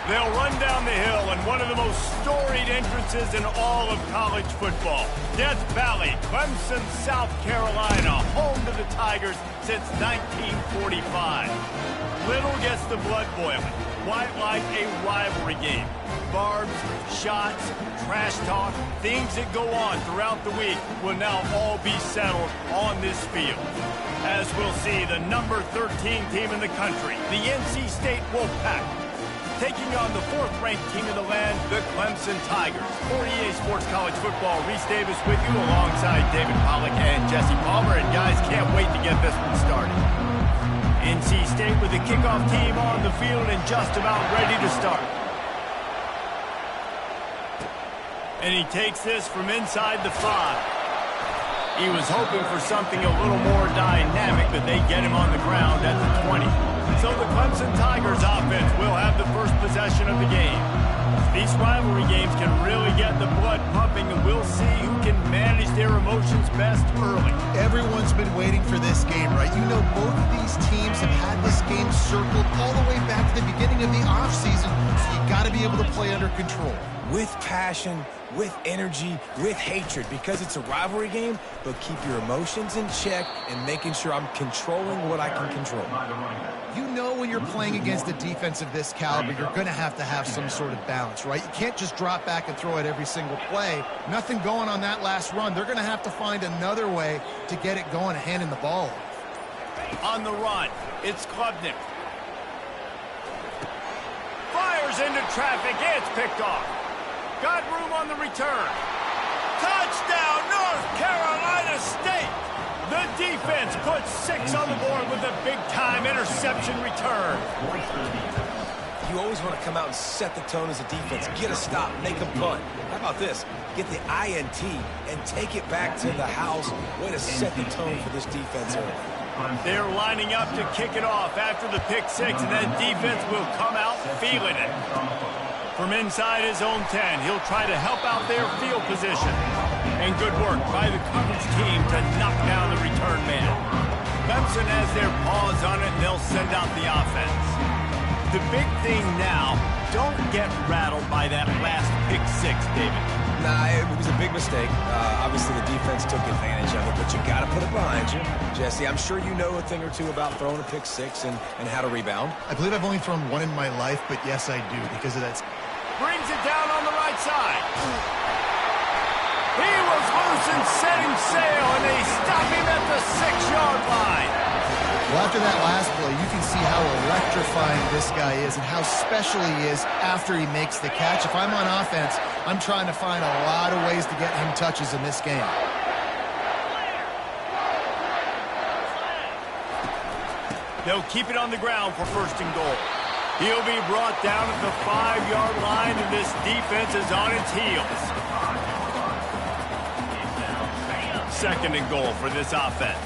They'll run down the hill in one of the most storied entrances in all of college football. Death Valley, Clemson, South Carolina, home to the Tigers since 1945. Little gets the blood boiling, quite like a rivalry game. Barbs, shots, trash talk, things that go on throughout the week will now all be settled on this field. As we'll see, the number 13 team in the country, the NC State Wolfpack, taking on the 4th-ranked team in the land, the Clemson Tigers. For EA Sports College Football, Reese Davis with you alongside David Pollack and Jesse Palmer. And guys, can't wait to get this one started. NC State with the kickoff team on the field and just about ready to start. And he takes this from inside the 5. He was hoping for something a little more dynamic, but they get him on the ground at the 20. So the Clemson Tigers offense will have the first possession of the game. These rivalry games can really get the blood pumping, and we'll see who can manage their emotions best early. Everyone's been waiting for this game, right? You know, both of these teams have had this game circled all the way back to the beginning of the offseason, so you got to be able to play under control. With passion, with energy, with hatred, because it's a rivalry game, but keep your emotions in check and making sure I'm controlling what I can control. You know when you're playing against a defense of this caliber, you're going to have some sort of balance, right? You can't just drop back and throw it every single play. Nothing going on that last run. They're going to have to find another way to get it going and handing the ball off. On the run, it's Klubnik. Fires into traffic, it's picked off. Got room on the return. Touchdown, North Carolina State! The defense puts 6 on the board with a big-time interception return. You always want to come out and set the tone as a defense. Get a stop, make a punt. How about this? Get the INT and take it back to the house. Way to set the tone for this defense early. They're lining up to kick it off after the pick 6, and that defense will come out feeling it. From inside his own 10, he'll try to help out their field position. And good work by the coverage team to knock down the return man. Clemson has their paws on it, and they'll send out the offense. The big thing now, don't get rattled by that last pick 6, David. Nah, it was a big mistake. Obviously, the defense took advantage of it, but you got to put it behind you. Jesse, I'm sure you know a thing or two about throwing a pick 6 and how to rebound. I believe I've only thrown one in my life, but yes, I do, because of that. Brings it down on the right side. He was loose and setting sail, and they stop him at the 6-yard line. Well, after that last play, you can see how electrifying this guy is and how special he is after he makes the catch. If I'm on offense, I'm trying to find a lot of ways to get him touches in this game. They'll keep it on the ground for 1st and goal. He'll be brought down at the 5-yard line, and this defense is on its heels. 2nd and goal for this offense.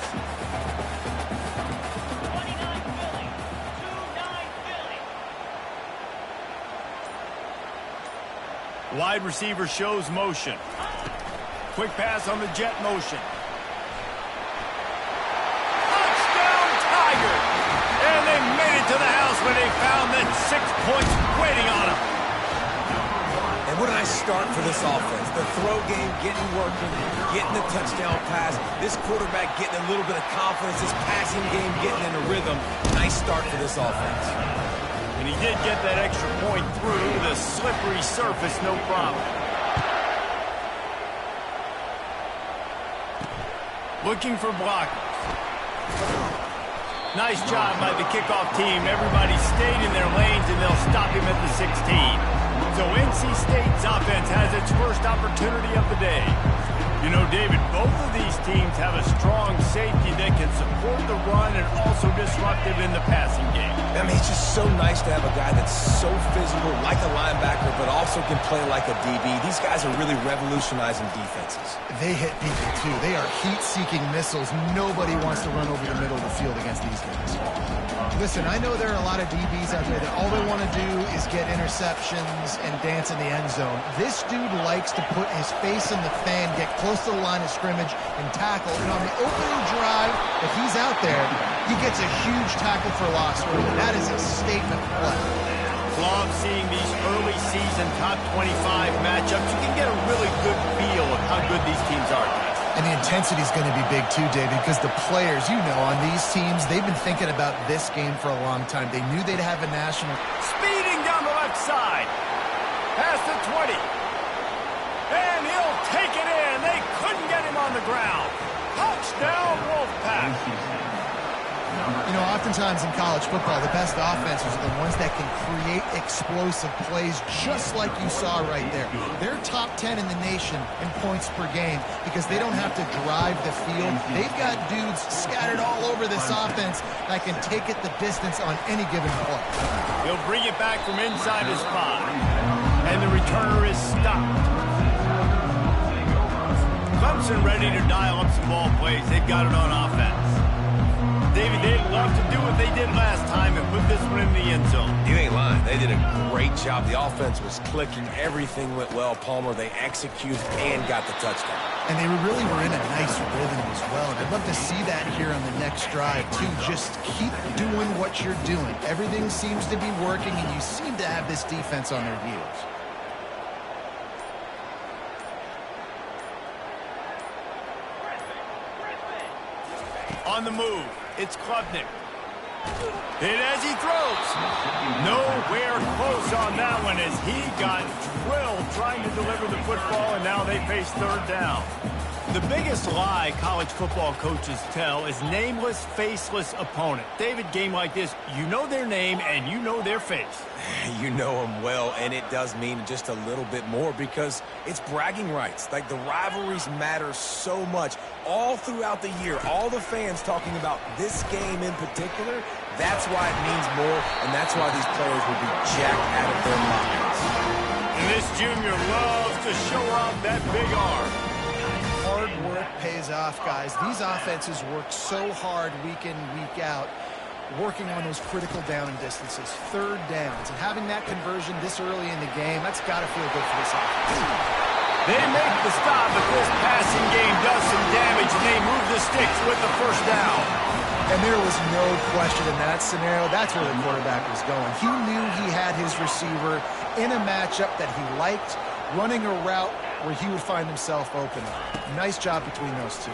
Wide receiver shows motion. Quick pass on the jet motion. Touchdown, Tiger! And they made it to the house when they found that 6 points waiting on them. And what a nice start for this offense. The throw game getting working, getting the touchdown pass. This quarterback getting a little bit of confidence. This passing game getting in a rhythm. Nice start for this offense. And he did get that extra point through the slippery surface, no problem. Looking for blockers. Nice job by the kickoff team. Everybody stayed in their lanes, and they'll stop him at the 16. So NC State's offense has its first opportunity of the day. You know, David, both of these teams have a strong safety that can support the run and also disruptive in the passing game. I mean, it's just so nice to have a guy that's so physical, like a linebacker, but also can play like a DB. These guys are really revolutionizing defenses. They hit people, too. They are heat-seeking missiles. Nobody wants to run over the middle of the field against these guys. Listen, I know there are a lot of DBs out there that all they want to do is get interceptions and dance in the end zone. This dude likes to put his face in the fan, get close to the line of scrimmage, and tackle. And on the opening drive, if he's out there, he gets a huge tackle for loss. That is a statement play. Love seeing these early season top 25 matchups. You can get a really good feel of how good these teams are. And the intensity is going to be big too, David, because the players, you know, on these teams, they've been thinking about this game for a long time. They knew they'd have a national. Speeding down the left side. Past the 20. And he'll take it in. They couldn't get him on the ground. Touchdown, Wolfpack. You know, oftentimes in college football, the best offenses are the ones that can create explosive plays just like you saw right there. They're top 10 in the nation in points per game because they don't have to drive the field. They've got dudes scattered all over this offense that can take it the distance on any given play. He'll bring it back from inside his 5. And the returner is stopped. Clemson ready to dial up some ball plays. They've got it on offense. David, they'd love to do what they did last time and put this one in the end zone. You ain't lying. They did a great job. The offense was clicking. Everything went well. Palmer, they executed and got the touchdown. And they really were in a nice rhythm as well. And I'd love to see that here on the next drive, too. Just keep doing what you're doing. Everything seems to be working, and you seem to have this defense on their heels. On the move, it's Klubnik. Hit as he throws. Nowhere close on that one as he got drilled trying to deliver the football, and now they face third down. The biggest lie college football coaches tell is nameless, faceless opponent. David, game like this, you know their name and you know their face. You know them well, and it does mean just a little bit more because it's bragging rights. Like, the rivalries matter so much all throughout the year. All the fans talking about this game in particular, that's why it means more, and that's why these players will be jacked out of their minds. And this junior loves to show off that big arm. Hard work pays off, guys. These offenses work so hard week in, week out, working on those critical down and distances, third downs, and having that conversion this early in the game, that's got to feel good for this offense. They make the stop, but this passing game does some damage, and they move the sticks with the first down. And there was no question in that scenario. That's where the quarterback was going. He knew he had his receiver in a matchup that he liked, running a route where he would find himself open. Nice job between those two.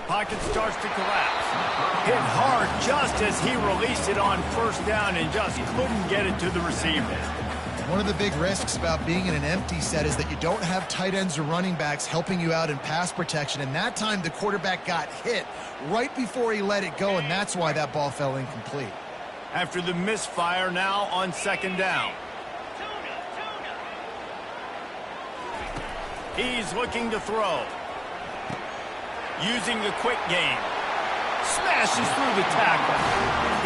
Pocket starts to collapse. Hit hard just as he released it on first down and just couldn't get it to the receiver. One of the big risks about being in an empty set is that you don't have tight ends or running backs helping you out in pass protection. And that time the quarterback got hit right before he let it go, and that's why that ball fell incomplete. After the misfire, now on second down. He's looking to throw. Using the quick game. Smashes through the tackle.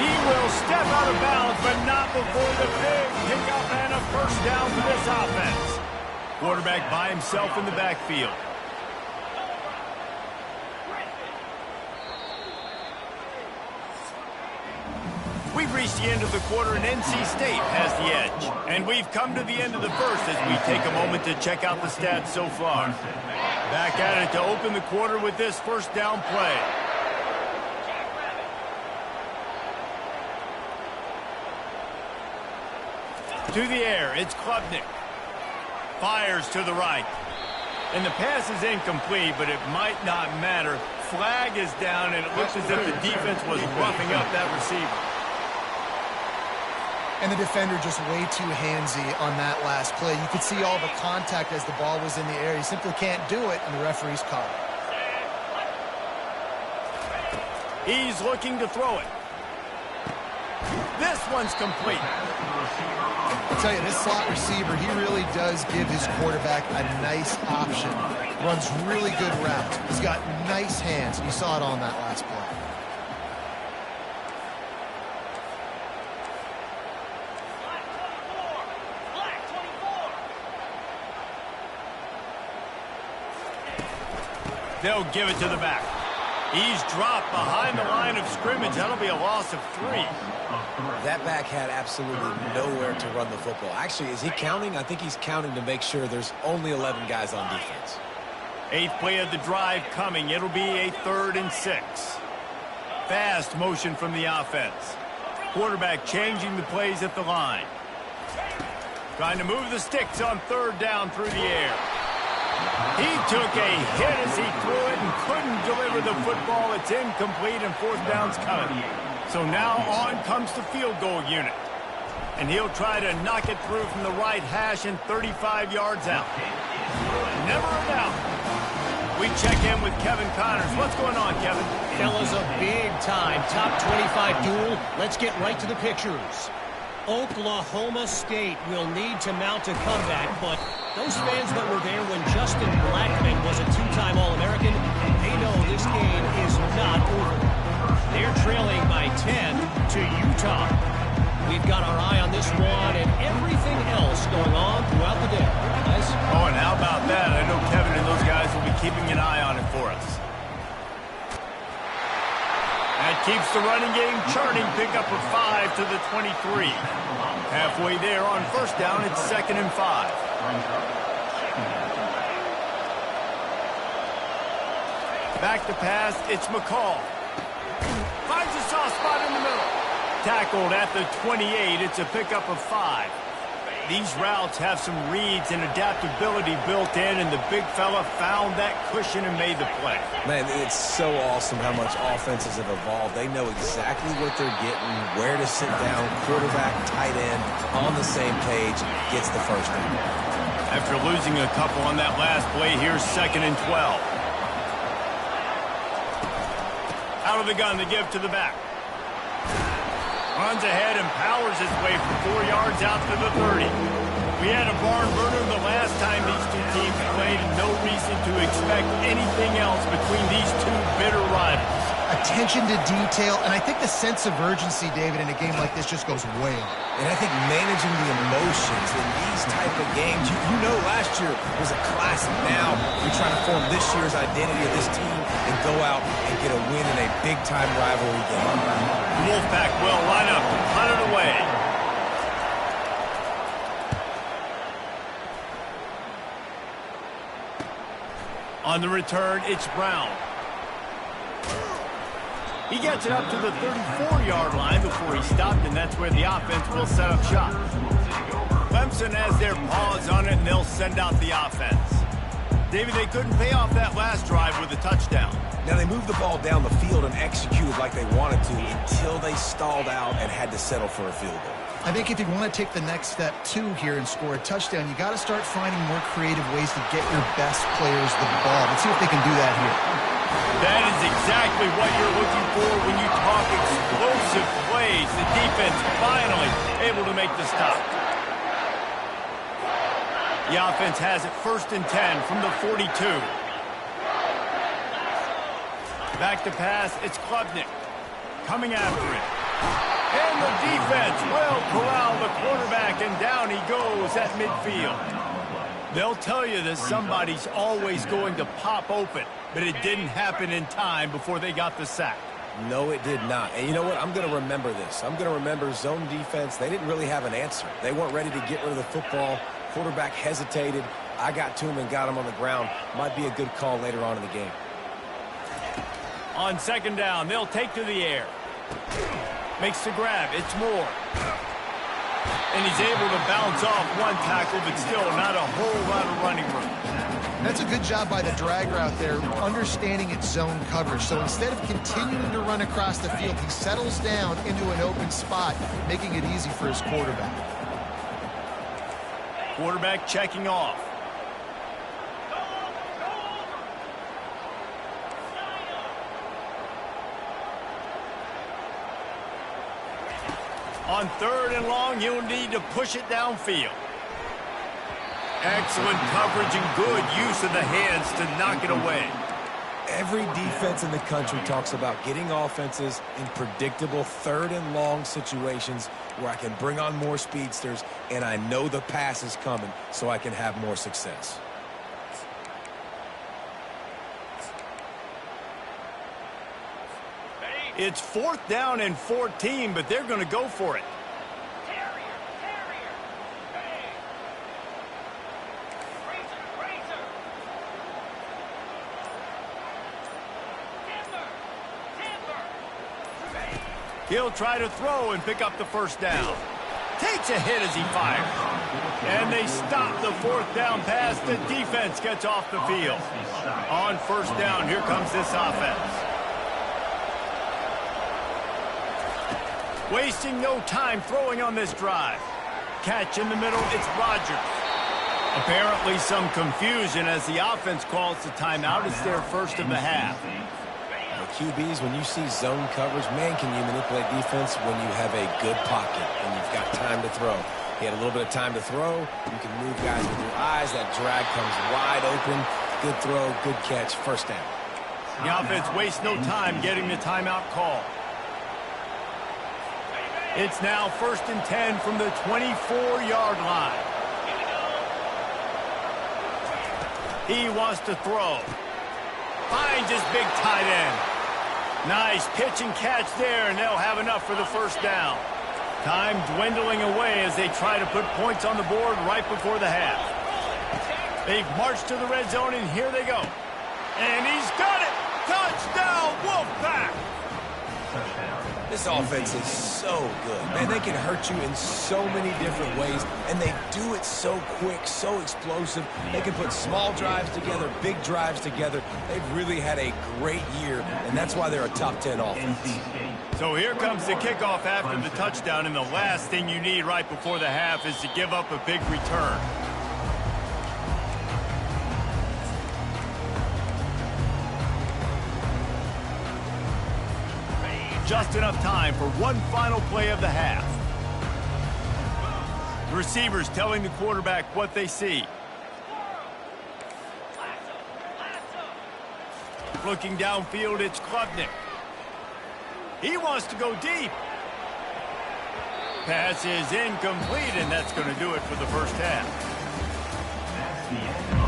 He will step out of bounds, but not before the big pickup and a first down for this offense. Quarterback by himself in the backfield. We've reached the end of the quarter, and NC State has the edge. And we've come to the end of the first as we take a moment to check out the stats so far. Back at it to open the quarter with this first down play. To the air, it's Klubnik. Fires to the right. And the pass is incomplete, but it might not matter. Flag is down, and it looks as if the defense was roughing up that receiver. And the defender just way too handsy on that last play. You could see all the contact as the ball was in the air. He simply can't do it, and the referee's caught it. He's looking to throw it. This one's complete. I'll tell you, this slot receiver, he really does give his quarterback a nice option. Runs really good routes. He's got nice hands. You saw it on that last play. They'll give it to the back. He's dropped behind the line of scrimmage. That'll be a loss of 3. That back had absolutely nowhere to run the football. Actually, is he counting? I think he's counting to make sure there's only 11 guys on defense. 8th play of the drive coming. It'll be a 3rd and 6. Fast motion from the offense. Quarterback changing the plays at the line. Trying to move the sticks on third down through the air. He took a hit as he threw it and couldn't deliver the football. It's incomplete and fourth down's coming. So now on comes the field goal unit. And he'll try to knock it through from the right hash and 35 yards out. Never a doubt. We check in with Kevin Connors. What's going on, Kevin? Fellas, a big-time top 25 duel. Let's get right to the pictures. Oklahoma State will need to mount a comeback, but those fans that were there when Justin Blackmon was a two-time All-American, they know this game is not over. They're trailing by 10 to Utah. We've got our eye on this one and everything else going on throughout the day. Guys? Oh, and how about that? I know Kevin and those guys will be keeping an eye on it for us. That keeps the running game churning. Pick up a 5 to the 23. Halfway there on first down, it's 2nd and 5. Back to pass, it's McCall. Finds a soft spot in the middle. Tackled at the 28. It's a pickup of 5. These routes have some reads and adaptability built in, and the big fella found that cushion and made the play. Man, it's so awesome how much offenses have evolved. They know exactly what they're getting, where to sit down, quarterback, tight end, on the same page, gets the first down. After losing a couple on that last play, here's 2nd and 12. Out of the gun to give to the back. Runs ahead and powers his way for 4 yards out to the 30. We had a barn burner the last time these two teams played, and no reason to expect anything else between these two bitter rivals. Attention to detail, and I think the sense of urgency, David, in a game like this just goes way up. And I think managing the emotions in these type of games, you know last year was a classic. Now you're trying to form this year's identity of this team and go out and get a win in a big-time rivalry game. Wolfpack will line up to punt it away. On the return, it's Brown. He gets it up to the 34-yard line before he stopped, and that's where the offense will set up shop. Clemson has their paws on it, and they'll send out the offense. David, they couldn't pay off that last drive with a touchdown. Now, they moved the ball down the field and executed like they wanted to until they stalled out and had to settle for a field goal. I think if you want to take the next step, too, here and score a touchdown, you got to start finding more creative ways to get your best players the ball. Let's see if they can do that here. That is exactly what you're looking for when you talk explosive plays. The defense finally able to make the stop. The offense has it 1st and 10 from the 42. Back to pass, it's Klubnik coming after it. And the defense will corral the quarterback, and down he goes at midfield. They'll tell you that somebody's always going to pop open, but it didn't happen in time before they got the sack. No, it did not. And you know what? I'm going to remember this. I'm going to remember zone defense. They didn't really have an answer. They weren't ready to get rid of the football. Quarterback hesitated. I got to him and got him on the ground. Might be a good call later on in the game. On 2nd down, they'll take to the air. Makes the grab. It's Moore. And he's able to bounce off one tackle, but still not a whole lot of running room. That's a good job by the drag route there, understanding its zone coverage. So instead of continuing to run across the field, he settles down into an open spot, making it easy for his quarterback. Quarterback checking off. On 3rd and long, he'll need to push it downfield. Excellent coverage and good use of the hands to knock it away. Every defense in the country talks about getting offenses in predictable 3rd and long situations where I can bring on more speedsters and I know the pass is coming so I can have more success. It's 4th down and 14, but they're going to go for it. He'll try to throw and pick up the 1st down. Takes takes a hit as he fires. And they stop the fourth down pass. The defense gets off the field. On first down, here comes this offense. Wasting no time throwing on this drive. Catch in the middle, it's Rodgers. Apparently some confusion as the offense calls the timeout. It's their first of the half. QBs, when you see zone coverage, man, can you manipulate defense when you have a good pocket and you've got time to throw. He had a little bit of time to throw. You can move guys with your eyes. That drag comes wide open. Good throw, good catch, first down. The offense wastes no time getting the timeout call. It's now 1st and 10 from the 24-yard line. He wants to throw. Finds his big tight end. Nice pitch and catch there, and they'll have enough for the first down. Time dwindling away as they try to put points on the board right before the half. They've marched to the red zone, and here they go. And he's got it! Touchdown, Wolfpack! This offense is so good. Man, they can hurt you in so many different ways, and they do it so quick, so explosive. They can put small drives together, big drives together. They've really had a great year, and that's why they're a top 10 offense. So here comes the kickoff after the touchdown, and the last thing you need right before the half is to give up a big return. Just enough time for one final play of the half. The receivers telling the quarterback what they see. Looking downfield, it's Klubnik. He wants to go deep. Pass is incomplete, and that's going to do it for the first half.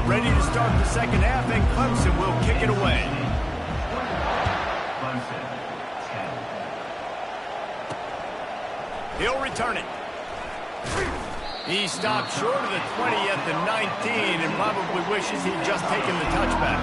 Ready to start the second half, and Clemson will kick it away. He'll return it. He stopped short of the 20 at the 19 and probably wishes he'd just taken the touchback.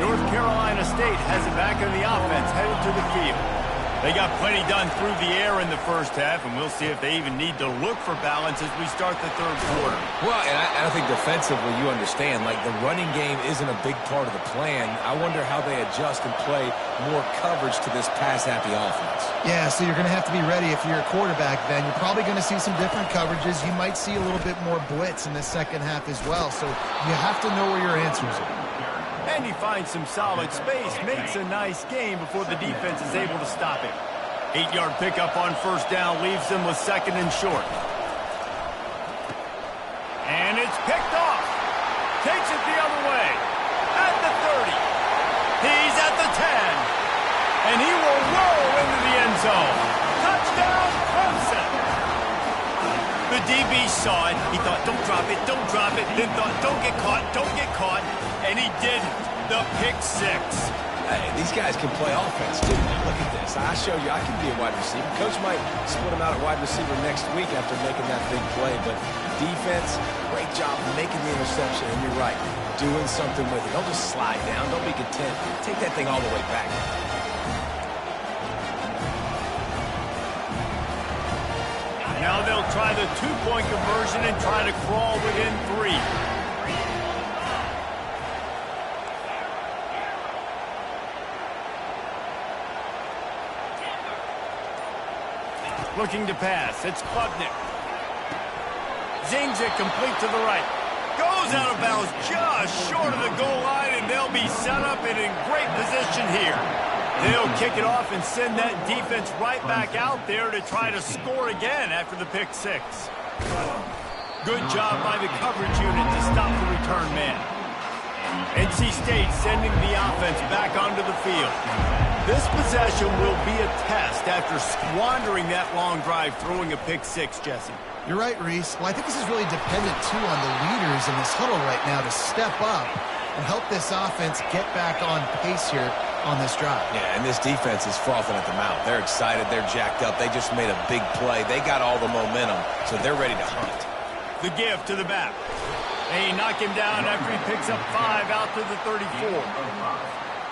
North Carolina State has it back in the offense, headed to the field. They got plenty done through the air in the first half, and we'll see if they even need to look for balance as we start the third quarter. Well, and I think defensively, you understand, like the running game isn't a big part of the plan. I wonder how they adjust and play more coverage to this pass-happy offense. Yeah, so you're going to have to be ready if you're a quarterback, Ben. You're probably going to see some different coverages. You might see a little bit more blitz in the second half as well, so you have to know where your answers are. And he finds some solid space, makes a nice game before the defense is able to stop him. 8-yard pickup on first down leaves them with second and short. And it's picked off. Takes it the other way. At the 30. He's at the 10. And he will roll into the end zone. Touchdown, Clemson. The DB saw it. He thought, don't drop it, don't drop it. Then thought, don't get caught, don't get caught. And he didn't. The pick six. Hey, these guys can play offense, too. Look at this. I showed you I can be a wide receiver. Coach might split him out at wide receiver next week after making that big play. But defense, great job making the interception. And you're right, doing something with it. Don't just slide down. Don't be content. Take that thing all the way back. Now they'll try the two-point conversion and try to crawl within 3. Looking to pass. It's Klubnik. Zings it complete to the right. Goes out of bounds just short of the goal line, and they'll be set up and in great position here. They'll kick it off and send that defense right back out there to try to score again after the pick six. Good job by the coverage unit to stop the return man. NC State sending the offense back onto the field. This possession will be a test after squandering that long drive throwing a pick six, Jesse. You're right, Reese. Well, I think this is really dependent, too, on the leaders in this huddle right now to step up and help this offense get back on pace here on this drive. Yeah, and this defense is frothing at the mouth. They're excited. They're jacked up. They just made a big play. They got all the momentum, so they're ready to hunt. The give to the back. They knock him down after he picks up 5 out to the 34.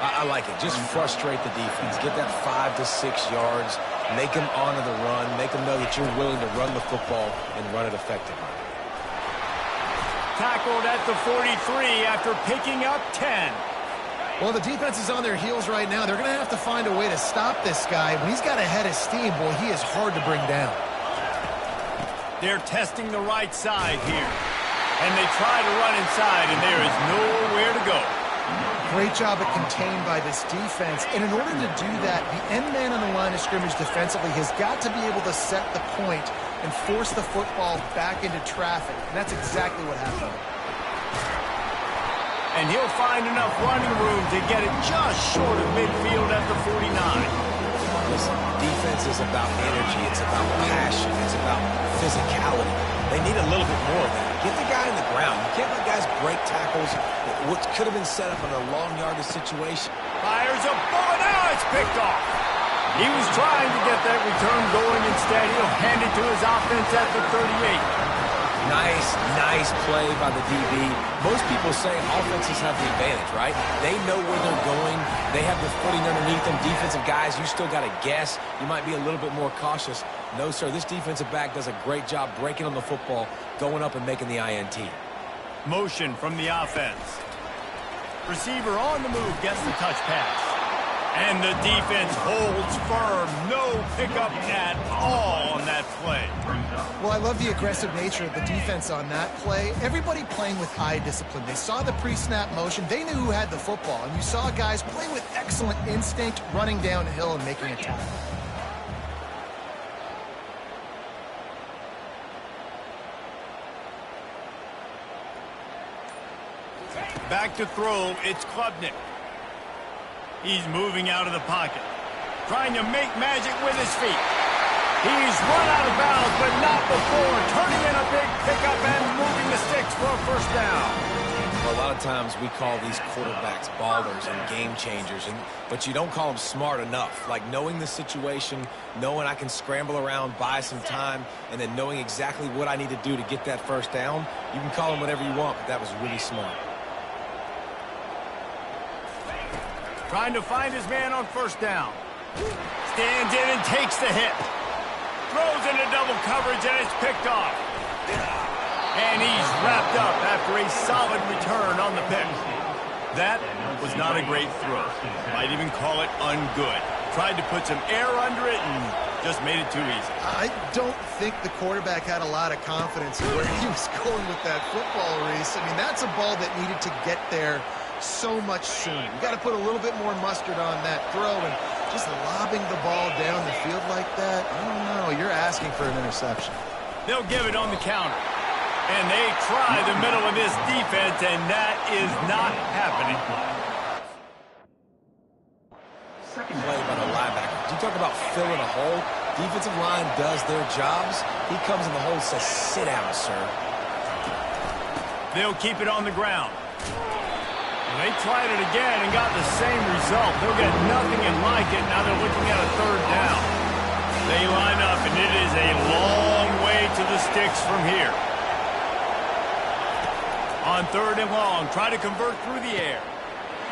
I like it. Just frustrate the defense. Get that 5 to 6 yards. Make them honor the run. Make them know that you're willing to run the football and run it effectively. Tackled at the 43 after picking up 10. Well, the defense is on their heels right now. They're going to have to find a way to stop this guy. When he's got a head of steam, boy, he is hard to bring down. They're testing the right side here. And they try to run inside, and there is nowhere to go. Great job at contained by this defense. And in order to do that, the end man on the line of scrimmage defensively has got to be able to set the point and force the football back into traffic. And that's exactly what happened. And he'll find enough running room to get it just short of midfield at the 49. Listen, defense is about energy. It's about passion. It's about physicality. They need a little bit more of that. Get the guy in the ground. You can't let guys break tackles, what could have been set up in a long yardage situation. Fires a bullet. Now it's picked off. He was trying to get that return going. Instead, he'll hand it to his offense at the 38. Nice play by the DB. Most people say offenses have the advantage, right? They know where they're going. They have the footing underneath them. Defensive guys, you still got to guess. You might be a little bit more cautious. No, sir, this defensive back does a great job breaking on the football, going up and making the INT. Motion from the offense. Receiver on the move gets the touch pass. And the defense holds firm. No pickup at all on that play. Well, I love the aggressive nature of the defense on that play. Everybody playing with eye discipline. They saw the pre-snap motion. They knew who had the football. And you saw guys play with excellent instinct, running downhill and making a tackle. Back to throw, it's Klubnik. He's moving out of the pocket, trying to make magic with his feet. He's run out of bounds, but not before turning in a big pickup and moving the sticks for a first down. Well, a lot of times we call these quarterbacks ballers and game changers, but you don't call them smart enough. Like knowing the situation, knowing I can scramble around, buy some time, and then knowing exactly what I need to do to get that first down. You can call them whatever you want, but that was really smart. Trying to find his man on first down. Stands in and takes the hit. Throws into double coverage and it's picked off. And he's wrapped up after a solid return on the pick. That was not a great throw. Might even call it ungood. Tried to put some air under it and just made it too easy. I don't think the quarterback had a lot of confidence in where he was going with that football, Reese. I mean, that's a ball that needed to get there so much sooner. You got to put a little bit more mustard on that throw, and just lobbing the ball down the field like that, I don't know. You're asking for an interception. They'll give it on the counter. And they try the middle of this defense, and that is not happening. Second play by the linebacker. You talk about filling a hole. Defensive line does their jobs. He comes in the hole and says, sit down, sir. They'll keep it on the ground. They tried it again and got the same result. They'll get nothing in like it. Now they're looking at a third down. They line up, and it is a long way to the sticks from here. On third and long, try to convert through the air.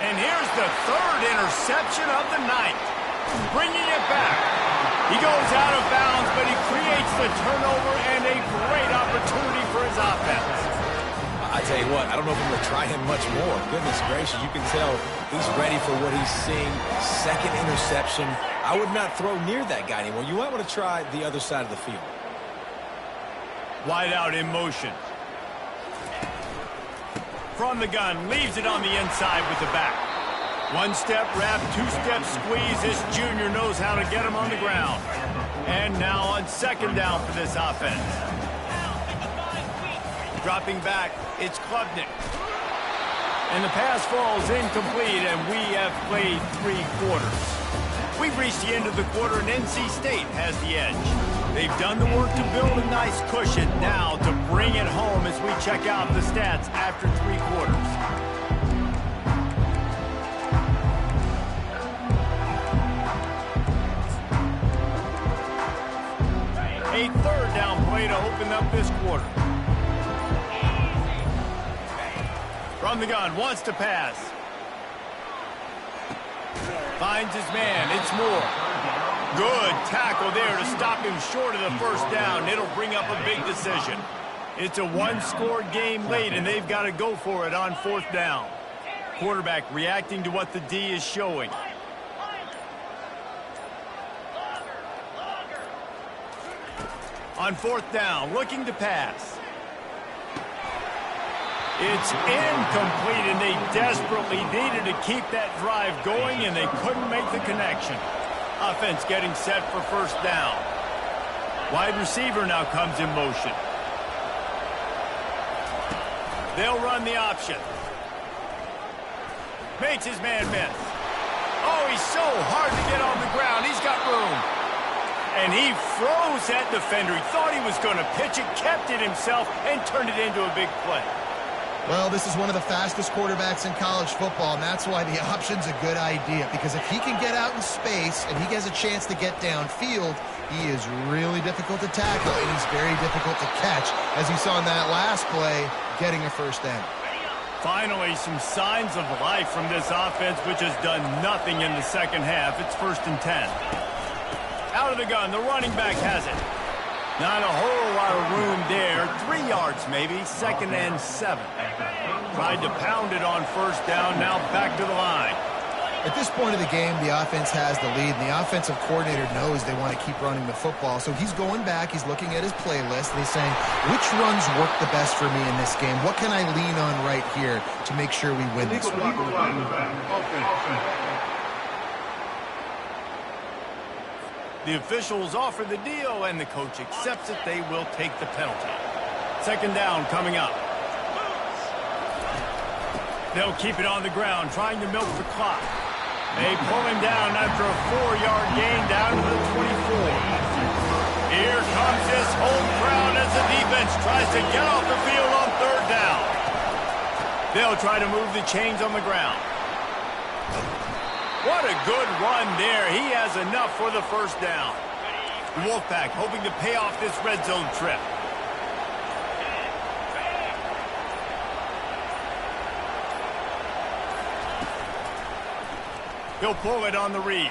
And here's the third interception of the night. Bringing it back. He goes out of bounds, but he creates the turnover and a great opportunity for his offense. I tell you what, I don't know if I'm going to try him much more. Goodness gracious, you can tell he's ready for what he's seeing. Second interception. I would not throw near that guy anymore. You might want to try the other side of the field. Wide out in motion. From the gun, leaves it on the inside with the back. One step wrap, two step squeeze. This junior knows how to get him on the ground. And now on second down for this offense. Dropping back, it's Klubnik. And the pass falls incomplete, and we have played 3 quarters. We've reached the end of the quarter, and NC State has the edge. They've done the work to build a nice cushion. Now to bring it home as we check out the stats after 3 quarters. A third down play to open up this quarter. From the gun, wants to pass. Finds his man, it's Moore. Good tackle there to stop him short of the first down. It'll bring up a big decision. It's a one-score game late, and they've got to go for it on fourth down. Quarterback reacting to what the D is showing. On fourth down, looking to pass. It's incomplete, and they desperately needed to keep that drive going, and they couldn't make the connection. Offense getting set for first down. Wide receiver now comes in motion. They'll run the option. Makes his man miss. Oh, he's so hard to get on the ground. He's got room. And he froze that defender. He thought he was going to pitch it, kept it himself, and turned it into a big play. Well, this is one of the fastest quarterbacks in college football, and that's why the option's a good idea. Because if he can get out in space and he has a chance to get downfield, he is really difficult to tackle, and he's very difficult to catch, as you saw in that last play, getting a first down. Finally, some signs of life from this offense, which has done nothing in the second half. It's 1st and 10. Out of the gun, the running back has it. Not a whole lot of room there. 3 yards maybe, 2nd and 7. Tried to pound it on first down, now back to the line. At this point of the game, the offense has the lead, and the offensive coordinator knows they want to keep running the football. So he's going back, he's looking at his playlist, and he's saying, which runs work the best for me in this game? What can I lean on right here to make sure we win this one? The officials offer the deal, and the coach accepts it. They will take the penalty. 2nd down coming up. They'll keep it on the ground, trying to milk the clock. They pull him down after a 4-yard gain down to the 24. Here comes this home crowd as the defense tries to get off the field on 3rd down. They'll try to move the chains on the ground. What a good run there. He has enough for the first down. The Wolfpack hoping to pay off this red zone trip. He'll pull it on the read.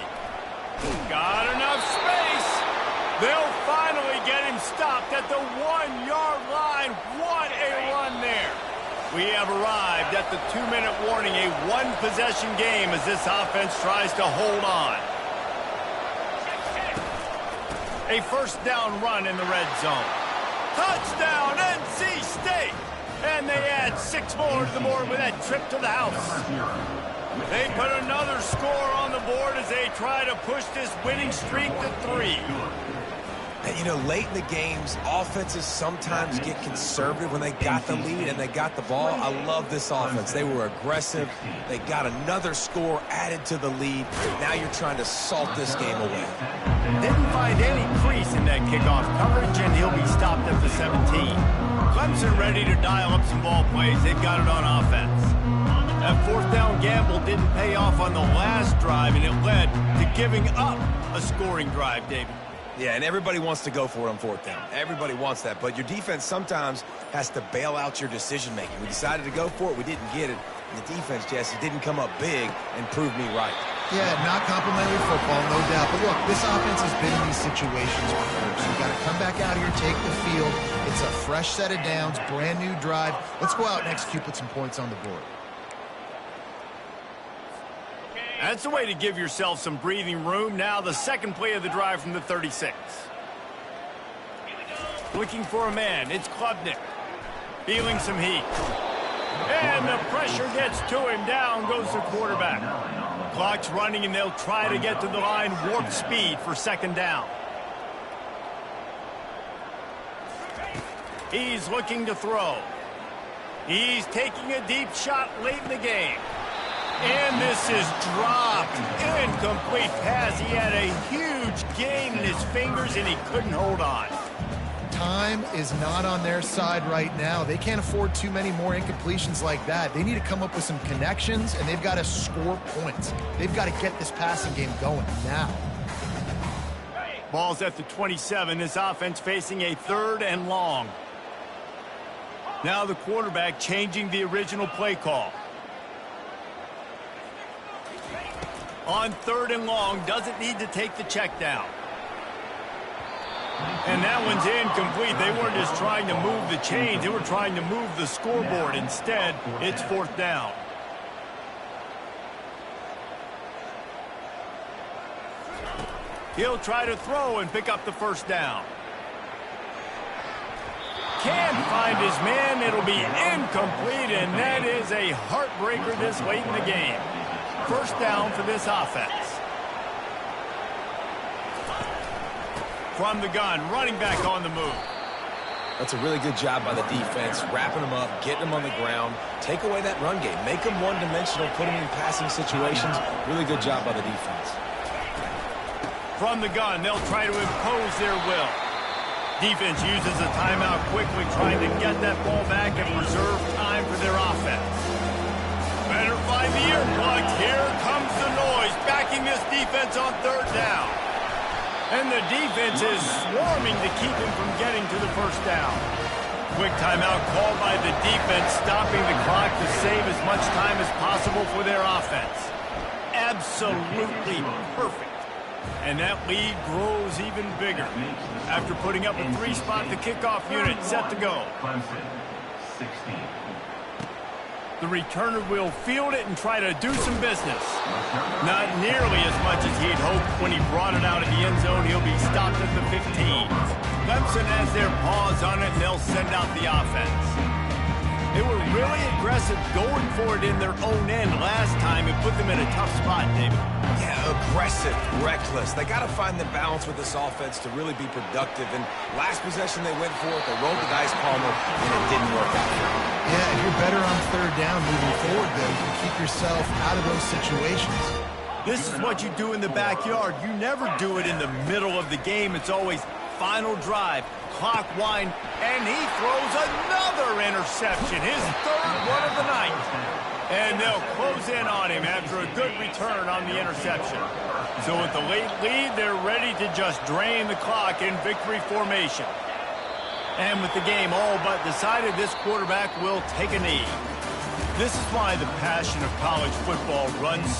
Got enough space. They'll finally get him stopped at the 1-yard line. What a run there. We have arrived at the 2-minute warning, a one-possession game as this offense tries to hold on. A first down run in the red zone. Touchdown, NC State! And they add 6 more to the board with that trip to the house. They put another score on the board as they try to push this winning streak to 3. And, you know, late in the games, offenses sometimes get conservative when they got the lead and they got the ball. I love this offense. They were aggressive. They got another score added to the lead. Now you're trying to salt this game away. Didn't find any crease in that kickoff coverage, and he'll be stopped at the 17. Clemson ready to dial up some ball plays. They've got it on offense. That 4th down gamble didn't pay off on the last drive, and it led to giving up a scoring drive, David. Yeah, and everybody wants to go for it on 4th down. Everybody wants that, but your defense sometimes has to bail out your decision-making. We decided to go for it. We didn't get it. And the defense, Jesse, didn't come up big and prove me right. Yeah, not complimentary football, no doubt. But look, this offense has been in these situations before. So you got to come back out here, take the field. It's a fresh set of downs, brand new drive. Let's go out and execute, put some points on the board. That's the way to give yourself some breathing room. Now the second play of the drive from the 36. Looking for a man. It's Klubnik. Feeling some heat. And the pressure gets to him. Down goes the quarterback. Clock's running, and they'll try to get to the line warp speed for 2nd down. He's looking to throw. He's taking a deep shot late in the game. And this is dropped. Incomplete pass. He had a huge gain in his fingers, and he couldn't hold on. Time is not on their side right now. They can't afford too many more incompletions like that. They need to come up with some connections, and they've got to score points. They've got to get this passing game going now. Ball's at the 27. This offense facing a 3rd and long. Now the quarterback changing the original play call. On 3rd and long, doesn't need to take the check down. And that one's incomplete. They weren't just trying to move the chains. They were trying to move the scoreboard. Instead, it's 4th down. He'll try to throw and pick up the 1st down. Can't find his man. It'll be incomplete, and that is a heartbreaker this late in the game. 1st down for this offense. From the gun, running back on the move. That's a really good job by the defense, wrapping them up, getting them on the ground. Take away that run game. Make them one-dimensional, put them in passing situations. Really good job by the defense. From the gun, they'll try to impose their will. Defense uses a timeout quickly, trying to get that ball back and preserve time for their offense. Better find the earplugs. Here comes the noise, backing this defense on 3rd down. And the defense is swarming to keep him from getting to the 1st down. Quick timeout called by the defense, stopping the clock to save as much time as possible for their offense. Absolutely perfect. And that lead grows even bigger. After putting up a 3-spot, the kickoff unit set to go. The returner will field it and try to do some business. Not nearly as much as he'd hoped when he brought it out of the end zone. He'll be stopped at the 15. Clemson has their paws on it, and they'll send out the offense. They were really aggressive going for it in their own end last time and put them in a tough spot, David. Yeah, aggressive, reckless. They got to find the balance with this offense to really be productive. And last possession they went for it, they rolled the dice, Palmer, and it didn't work out for them. Yeah, if you're better on 3rd down moving forward, though, you can keep yourself out of those situations. This is what you do in the backyard. You never do it in the middle of the game. It's always final drive, clock wind, and he throws another interception, his 3rd one of the night. And they'll close in on him after a good return on the interception. So with the late lead, they're ready to just drain the clock in victory formation. And with the game all but decided, this quarterback will take a knee. This is why the passion of college football runs so